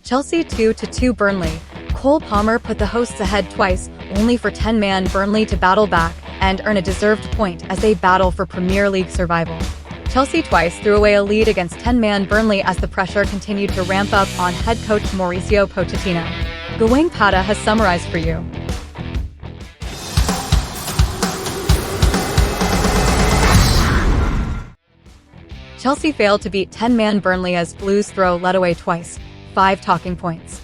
Chelsea 2-2 Burnley. Cole Palmer put the hosts ahead twice, only for 10-man Burnley to battle back and earn a deserved point as they battle for Premier League survival. Chelsea twice threw away a lead against 10-man Burnley as the pressure continued to ramp up on head coach Mauricio Pochettino. Gawang Patah has summarized for you. Chelsea failed to beat 10-man Burnley as Blues throw led away twice. 5 talking points.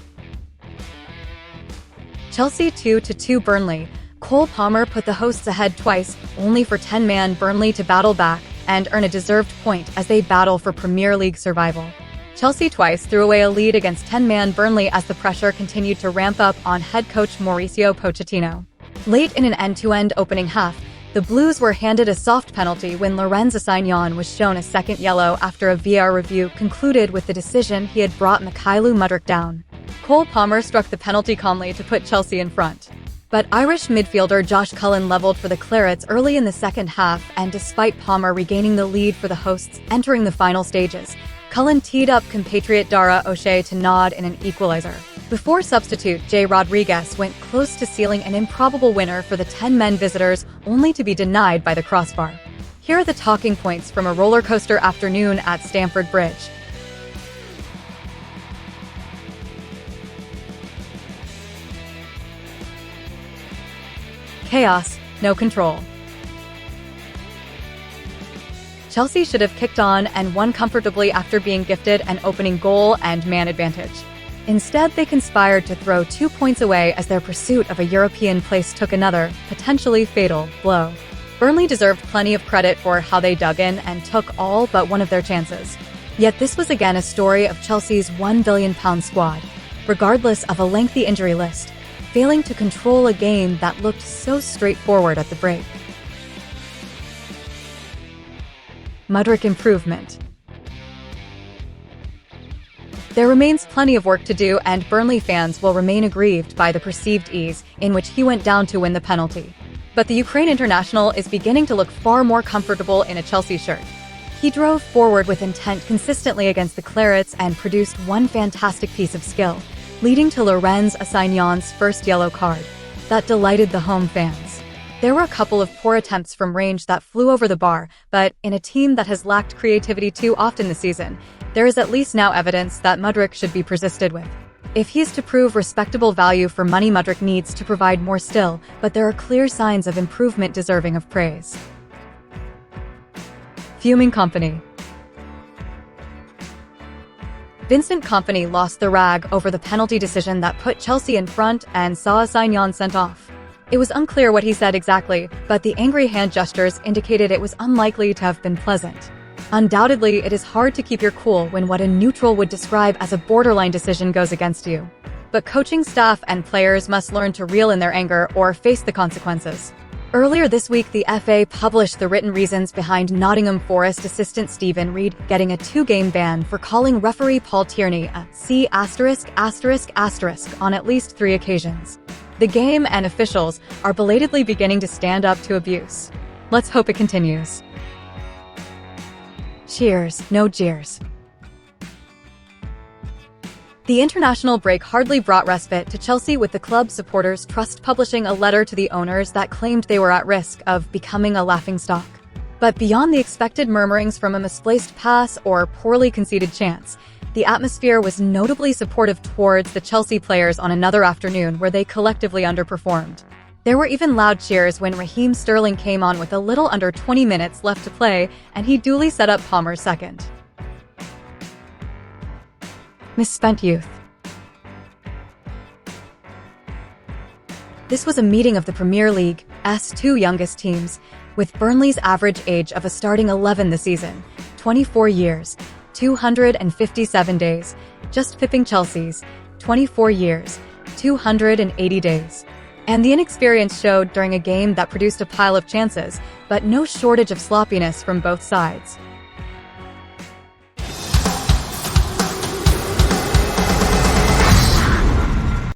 Chelsea 2-2 Burnley. Cole Palmer put the hosts ahead twice, only for 10-man Burnley to battle back and earn a deserved point as they battle for Premier League survival. Chelsea twice threw away a lead against 10-man Burnley as the pressure continued to ramp up on head coach Mauricio Pochettino. Late in an end-to-end opening half, the Blues were handed a soft penalty when Lorenz Asignon was shown a second yellow after a VAR review concluded with the decision he had brought Mykhailo Mudryk down. Cole Palmer struck the penalty calmly to put Chelsea in front. But Irish midfielder Josh Cullen leveled for the Clarets early in the second half, and despite Palmer regaining the lead for the hosts entering the final stages, Cullen teed up compatriot Dara O'Shea to nod in an equalizer, before substitute Jay Rodriguez went close to sealing an improbable winner for the 10-men visitors, only to be denied by the crossbar. Here are the talking points from a roller coaster afternoon at Stamford Bridge. Chaos, no control. Chelsea should have kicked on and won comfortably after being gifted an opening goal and man advantage. Instead, they conspired to throw 2 points away as their pursuit of a European place took another, potentially fatal, blow. Burnley deserved plenty of credit for how they dug in and took all but one of their chances. Yet this was again a story of Chelsea's £1 billion squad, regardless of a lengthy injury list, failing to control a game that looked so straightforward at the break. Mudryk improvement. There remains plenty of work to do, and Burnley fans will remain aggrieved by the perceived ease in which he went down to win the penalty. But the Ukraine international is beginning to look far more comfortable in a Chelsea shirt. He drove forward with intent consistently against the Clarets and produced one fantastic piece of skill, leading to Lorenz Assignon's first yellow card. That delighted the home fans. There were a couple of poor attempts from range that flew over the bar, but in a team that has lacked creativity too often this season, there is at least now evidence that Mudryk should be persisted with. If he is to prove respectable value for money, Mudryk needs to provide more still, but there are clear signs of improvement deserving of praise. Fuming Kompany. Vincent Kompany lost the rag over the penalty decision that put Chelsea in front and saw Asignon sent off. It was unclear what he said exactly, but the angry hand gestures indicated it was unlikely to have been pleasant. Undoubtedly, it is hard to keep your cool when what a neutral would describe as a borderline decision goes against you. But coaching staff and players must learn to reel in their anger or face the consequences. Earlier this week, the FA published the written reasons behind Nottingham Forest assistant Stephen Reid getting a 2-game ban for calling referee Paul Tierney a C*** on at least 3 occasions. The game and officials are belatedly beginning to stand up to abuse. Let's hope it continues. Cheers, no jeers. The international break hardly brought respite to Chelsea, with the club supporters trust publishing a letter to the owners that claimed they were at risk of becoming a laughingstock. But beyond the expected murmurings from a misplaced pass or poorly conceded chance, the atmosphere was notably supportive towards the Chelsea players on another afternoon where they collectively underperformed. There were even loud cheers when Raheem Sterling came on with a little under 20 minutes left to play, and he duly set up Palmer's second. Misspent youth. This was a meeting of the Premier League's 2 youngest teams, with Burnley's average age of a starting 11 this season, 24 years, 257 days, just pipping Chelsea's 24 years, 280 days. And the inexperience showed during a game that produced a pile of chances, but no shortage of sloppiness from both sides.